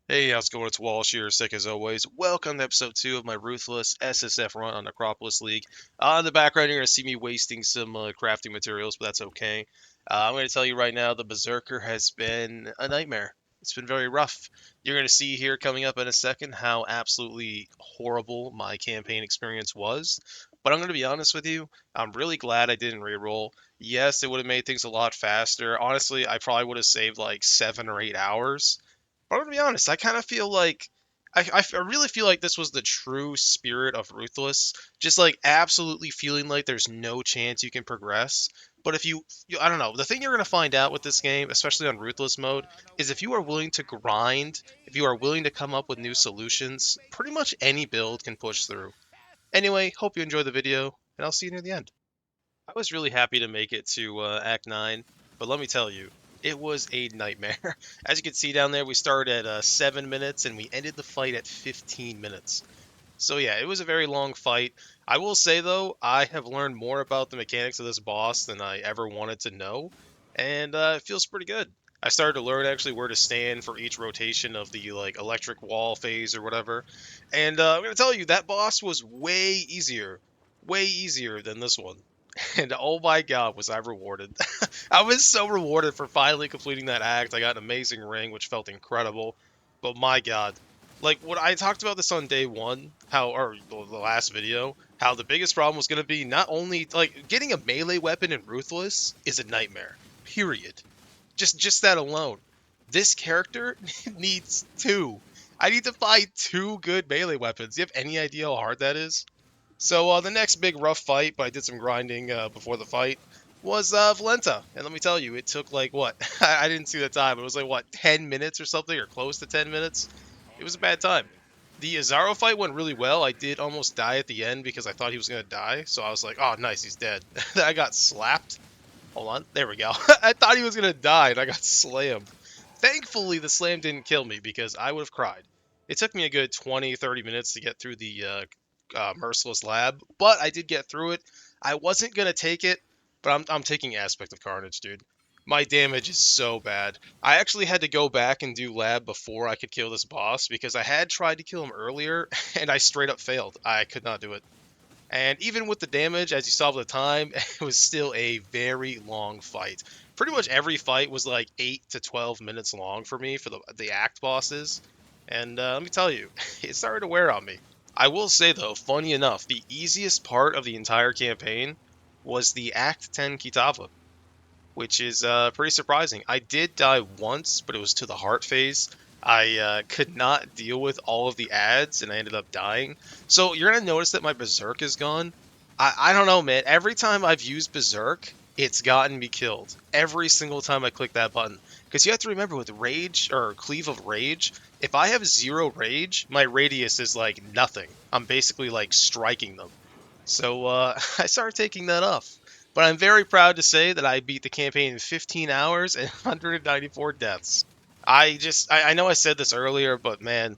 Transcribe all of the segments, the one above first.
Hey, how's it going? It's Walsh here, sick as always. Welcome to episode 2 of my Ruthless SSFRN on Necropolis League. In the background, you're going to see me wasting some crafting materials, but that's okay. I'm going to tell you right now, the Berserker has been a nightmare. It's been very rough. You're going to see here coming up in a second how absolutely horrible my campaign experience was. But I'm going to be honest with you, I'm really glad I didn't reroll. Yes, it would have made things a lot faster. Honestly, I probably would have saved like 7 or 8 hours. But I'm gonna be honest, I kind of feel like I really feel like this was the true spirit of Ruthless. Just like absolutely feeling like there's no chance you can progress. But if I don't know, the thing you're gonna find out with this game, especially on Ruthless mode, is if you are willing to grind, if you are willing to come up with new solutions, pretty much any build can push through. Anyway, hope you enjoy the video, and I'll see you near the end. I was really happy to make it to Act 9, but let me tell you, it was a nightmare. As you can see down there, we started at 7 minutes and we ended the fight at 15 minutes. So yeah, it was a very long fight. I will say though, I have learned more about the mechanics of this boss than I ever wanted to know, and it feels pretty good. I started to learn actually where to stand for each rotation of the like electric wall phase or whatever. And I'm gonna tell you that boss was way easier than this one. And oh my god, was I rewarded. I was so rewarded for finally completing that act. I got an amazing ring, which felt incredible. But my god, like what I talked about this on day one, how or the last video, how the biggest problem was going to be not only like getting a melee weapon in Ruthless is a nightmare. Period. Just that alone. This character needs two. I need to find two good melee weapons. Do you have any idea how hard that is? So the next big rough fight, but I did some grinding before the fight, was Valenta. And let me tell you, it took like what? I didn't see the time. It was like what, 10 minutes or something, or close to 10 minutes. It was a bad time. The Azaro fight went really well. I did almost die at the end because I thought he was gonna die. So I was like, oh nice, he's dead. I got slapped. Hold on, there we go. I thought he was gonna die, and I got slammed. Thankfully, the slam didn't kill me because I would have cried. It took me a good 20, 30 minutes to get through the Merciless Lab, but I did get through it. I wasn't going to take it, but I'm taking Aspect of Carnage, dude. My damage is so bad. I actually had to go back and do lab before I could kill this boss because I had tried to kill him earlier and I straight up failed. I could not do it. And even with the damage, as you saw at the time, it was still a very long fight. Pretty much every fight was like 8 to 12 minutes long for me for the act bosses. And let me tell you, it started to wear on me. I will say though, funny enough, the easiest part of the entire campaign was the Act 10 Kitava, which is pretty surprising. I did die once, but it was to the heart phase. I could not deal with all of the ads, and I ended up dying. So you're gonna notice that my Berserk is gone. I don't know, man. Every time I've used Berserk, it's gotten me killed. Every single time I click that button. Because you have to remember with Rage, or Cleave of Rage, if I have 0 Rage, my radius is like nothing. I'm basically like striking them. So I started taking that off. But I'm very proud to say that I beat the campaign in 15 hours and 194 deaths. I know I said this earlier, but man,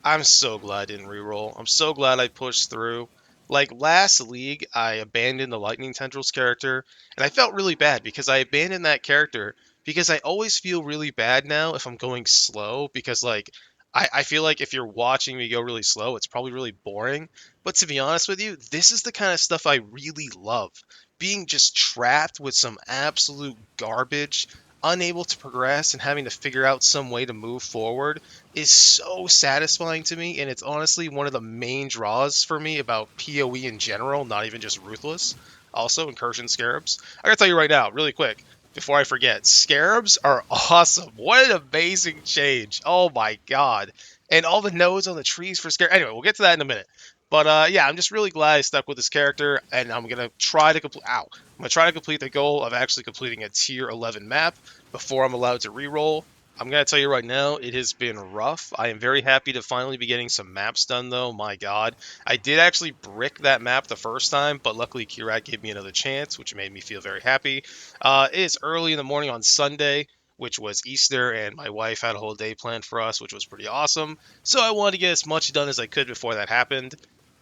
I'm so glad I didn't reroll. I'm so glad I pushed through. Like last league, I abandoned the Lightning Tendrils character, and I felt really bad because I abandoned that character because I always feel really bad now if I'm going slow because like I feel like if you're watching me go really slow, it's probably really boring. But to be honest with you, this is the kind of stuff I really love. Being just trapped with some absolute garbage, unable to progress, and having to figure out some way to move forward is so satisfying to me, and it's honestly one of the main draws for me about PoE in general, not even just Ruthless. Also, Incursion Scarabs. I gotta tell you right now, really quick, before I forget, Scarabs are awesome. What an amazing change. Oh my god. And all the nodes on the trees for Scarabs. Anyway, we'll get to that in a minute. But yeah, I'm just really glad I stuck with this character, and I'm gonna try to complete. Ow! I'm gonna try to complete the goal of actually completing a tier 11 map before I'm allowed to reroll. I'm going to tell you right now, it has been rough. I am very happy to finally be getting some maps done, though. My God. I did actually brick that map the first time, but luckily Kirat gave me another chance, which made me feel very happy. It is early in the morning on Sunday, which was Easter, and my wife had a whole day planned for us, which was pretty awesome. So I wanted to get as much done as I could before that happened.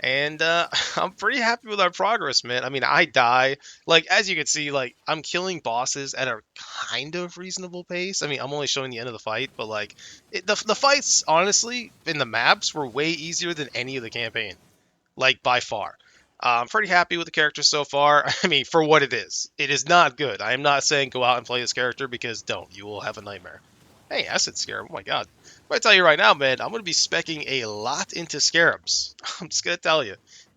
And I'm pretty happy with our progress, man. I mean, I die. Like, as you can see, like, I'm killing bosses at a kind of reasonable pace. I mean, I'm only showing the end of the fight, but, like, the fights, honestly, in the maps were way easier than any of the campaign. Like, by far. I'm pretty happy with the character so far. I mean, for what it is. It is not good. I am not saying go out and play this character because don't. You will have a nightmare. Hey, Acid Scarab. Oh my god. I'm going to tell you right now, man, I'm going to be specking a lot into Scarabs. I'm just going to tell you.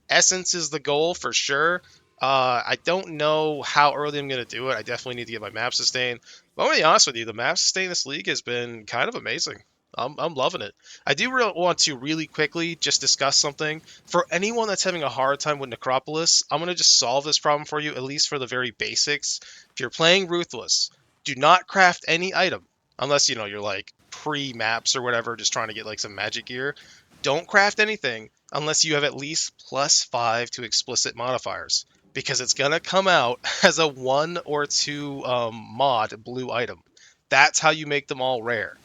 Essence is the goal for sure. I don't know how early I'm going to do it. I definitely need to get my map sustain. But I'm going to be honest with you, the map sustain this league has been kind of amazing. I'm loving it. I do want to really quickly just discuss something. For anyone that's having a hard time with Necropolis, I'm going to just solve this problem for you, at least for the very basics. If you're playing Ruthless, do not craft any item, unless, you know, you're like pre-maps or whatever, just trying to get like some magic gear. Don't craft anything unless you have at least +5 to explicit modifiers, because it's going to come out as a 1 or 2 mod blue item. That's how you make them all rare.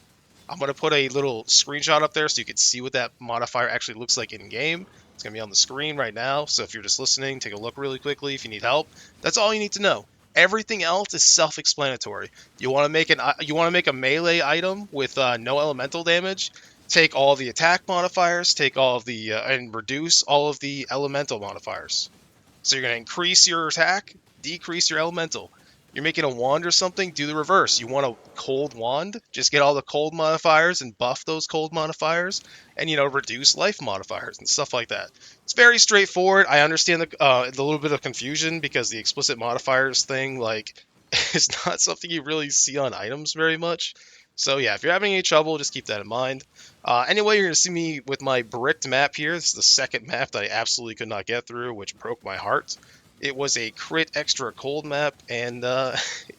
I'm going to put a little screenshot up there so you can see what that modifier actually looks like in game. It's going to be on the screen right now. So if you're just listening, take a look really quickly if you need help. That's all you need to know. Everything else is self-explanatory. You want to make a melee item with no elemental damage. Take all the attack modifiers. Take all of the and reduce all of the elemental modifiers. So you're going to increase your attack, decrease your elemental. You're making a wand or something, do the reverse. You want a cold wand, just get all the cold modifiers and buff those cold modifiers, and, you know, reduce life modifiers and stuff like that. It's very straightforward. I understand the little bit of confusion because the explicit modifiers thing, like, is not something you really see on items very much. So yeah, if you're having any trouble, just keep that in mind. Anyway, you're going to see me with my bricked map here. This is the second map that I absolutely could not get through, which broke my heart. It was a crit extra cold map, and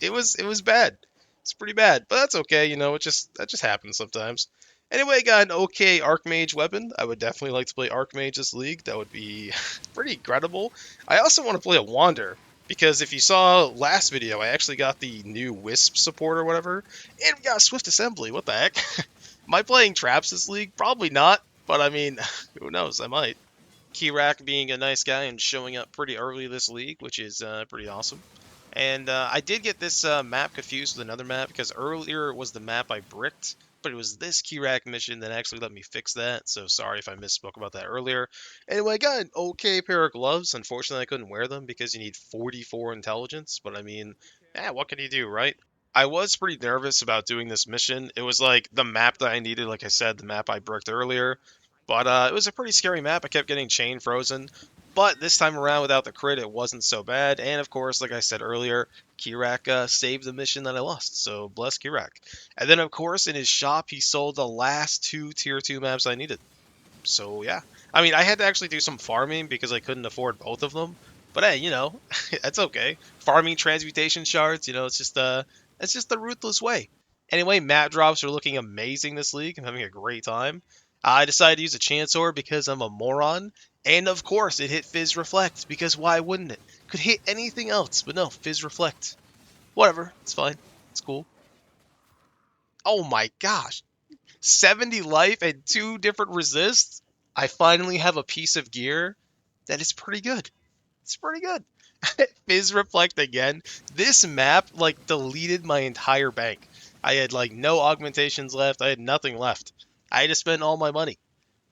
it was bad. It's pretty bad, but that's okay. You know, that just happens sometimes. Anyway, got an okay Archmage weapon. I would definitely like to play Archmage this league. That would be pretty incredible. I also want to play a Wander, because if you saw last video, I actually got the new Wisp support or whatever, and we got Swift Assembly. What the heck? Am I playing traps this league? Probably not, but I mean, who knows? I might. Kirak being a nice guy and showing up pretty early this league, which is pretty awesome. And I did get this map confused with another map, because earlier it was the map I bricked, but it was this Kirak mission that actually let me fix that, so sorry if I misspoke about that earlier. Anyway, I got an okay pair of gloves. Unfortunately, I couldn't wear them because you need 44 intelligence, but I mean, what can you do, right? I was pretty nervous about doing this mission. It was like the map that I needed, like I said, the map I bricked earlier. But it was a pretty scary map. I kept getting chain frozen. But this time around, without the crit, it wasn't so bad. And of course, like I said earlier, Kirak saved the mission that I lost. So bless Kirak. And then, of course, in his shop, he sold the last 2 tier 2 maps I needed. So yeah, I mean, I had to actually do some farming because I couldn't afford both of them. But hey, you know, that's okay. Farming transmutation shards, you know, it's just the ruthless way. Anyway, map drops are looking amazing this league. I'm having a great time. I decided to use a Chancellor because I'm a moron, and of course it hit Fizz Reflect, because why wouldn't it? Could hit anything else, but no, Fizz Reflect. Whatever, it's fine, it's cool. Oh my gosh, 70 life and 2 different resists, I finally have a piece of gear that is pretty good. It's pretty good. Fizz Reflect again. This map, like, deleted my entire bank. I had, like, no augmentations left. I had nothing left. I had to spend all my money.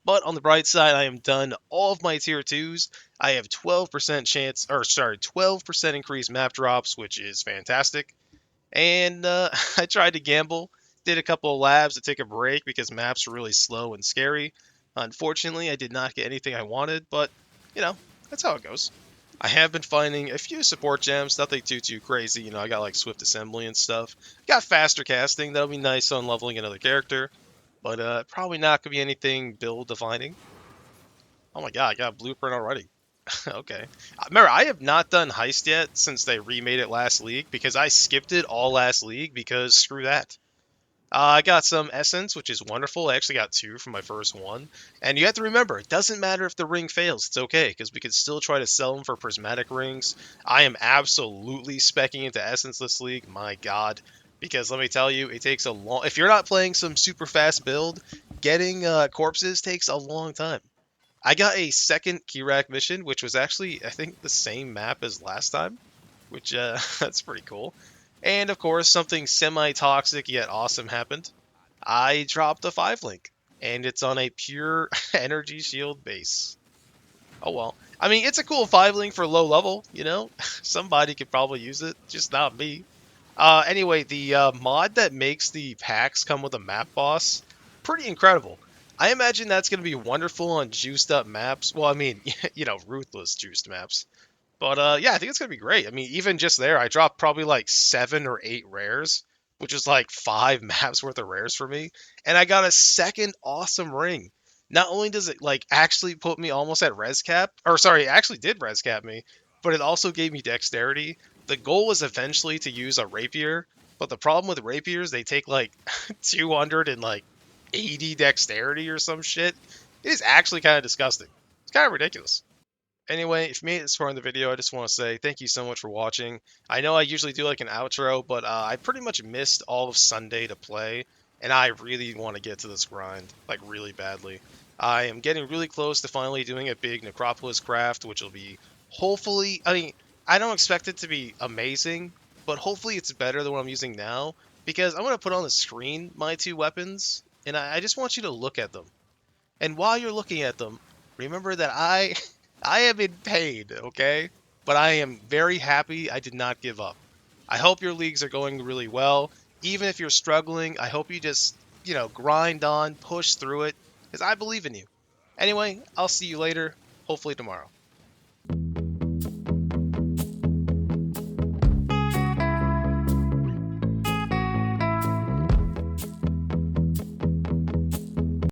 But on the bright side, I am done all of my tier 2s. I have 12% chance, or sorry, 12% increased map drops, which is fantastic. And I tried to gamble, did a couple of labs to take a break because maps were really slow and scary. Unfortunately, I did not get anything I wanted, but, you know, that's how it goes. I have been finding a few support gems, nothing too crazy. You know, I got like Swift Assembly and stuff. Got faster casting, that'll be nice on leveling another character, but probably not going to be anything build defining. Oh my god, I got a blueprint already. Okay. Remember, I have not done Heist yet since they remade it last league, because I skipped it all last league because screw that. I got some Essence, which is wonderful. I actually got 2 from my first one. And you have to remember, it doesn't matter if the ring fails. It's okay, because we can still try to sell them for prismatic rings. I am absolutely specking into Essence this league. My god. Because let me tell you, it takes a long... If you're not playing some super fast build, getting corpses takes a long time. I got a second Kirak mission, which was actually, I think, the same map as last time, which that's pretty cool. And of course, something semi-toxic yet awesome happened. I dropped a 5 link, and it's on a pure energy shield base. Oh well. I mean, it's a cool 5 link for low level, you know? Somebody could probably use it, just not me. Anyway, the mod that makes the packs come with a map boss, pretty incredible. I imagine that's going to be wonderful on juiced up maps. Well, I mean, Ruthless juiced maps. But yeah, I think it's gonna be great. I mean, even just there, I dropped probably like 7 or 8 rares, which is like 5 maps worth of rares for me, and I got a second awesome ring. Not only does it like actually put me almost at res cap, or sorry, it actually did res cap me, but it also gave me dexterity. The goal was eventually to use a rapier, but the problem with rapiers, they take like 280 dexterity or some shit. It is actually kind of disgusting. It's kind of ridiculous. Anyway, if you made it this far in the video, I just want to say thank you so much for watching. I know I usually do like an outro, but I pretty much missed all of Sunday to play, and I really want to get to this grind, like really badly. I am getting really close to finally doing a big Necropolis craft, which will be hopefully, I mean, I don't expect it to be amazing, but hopefully it's better than what I'm using now, because I'm going to put on the screen my 2 weapons, and I just want you to look at them. And while you're looking at them, remember that I am in pain, okay? But I am very happy I did not give up. I hope your leagues are going really well. Even if you're struggling, I hope you just, grind on, push through it, because I believe in you. Anyway, I'll see you later, hopefully tomorrow.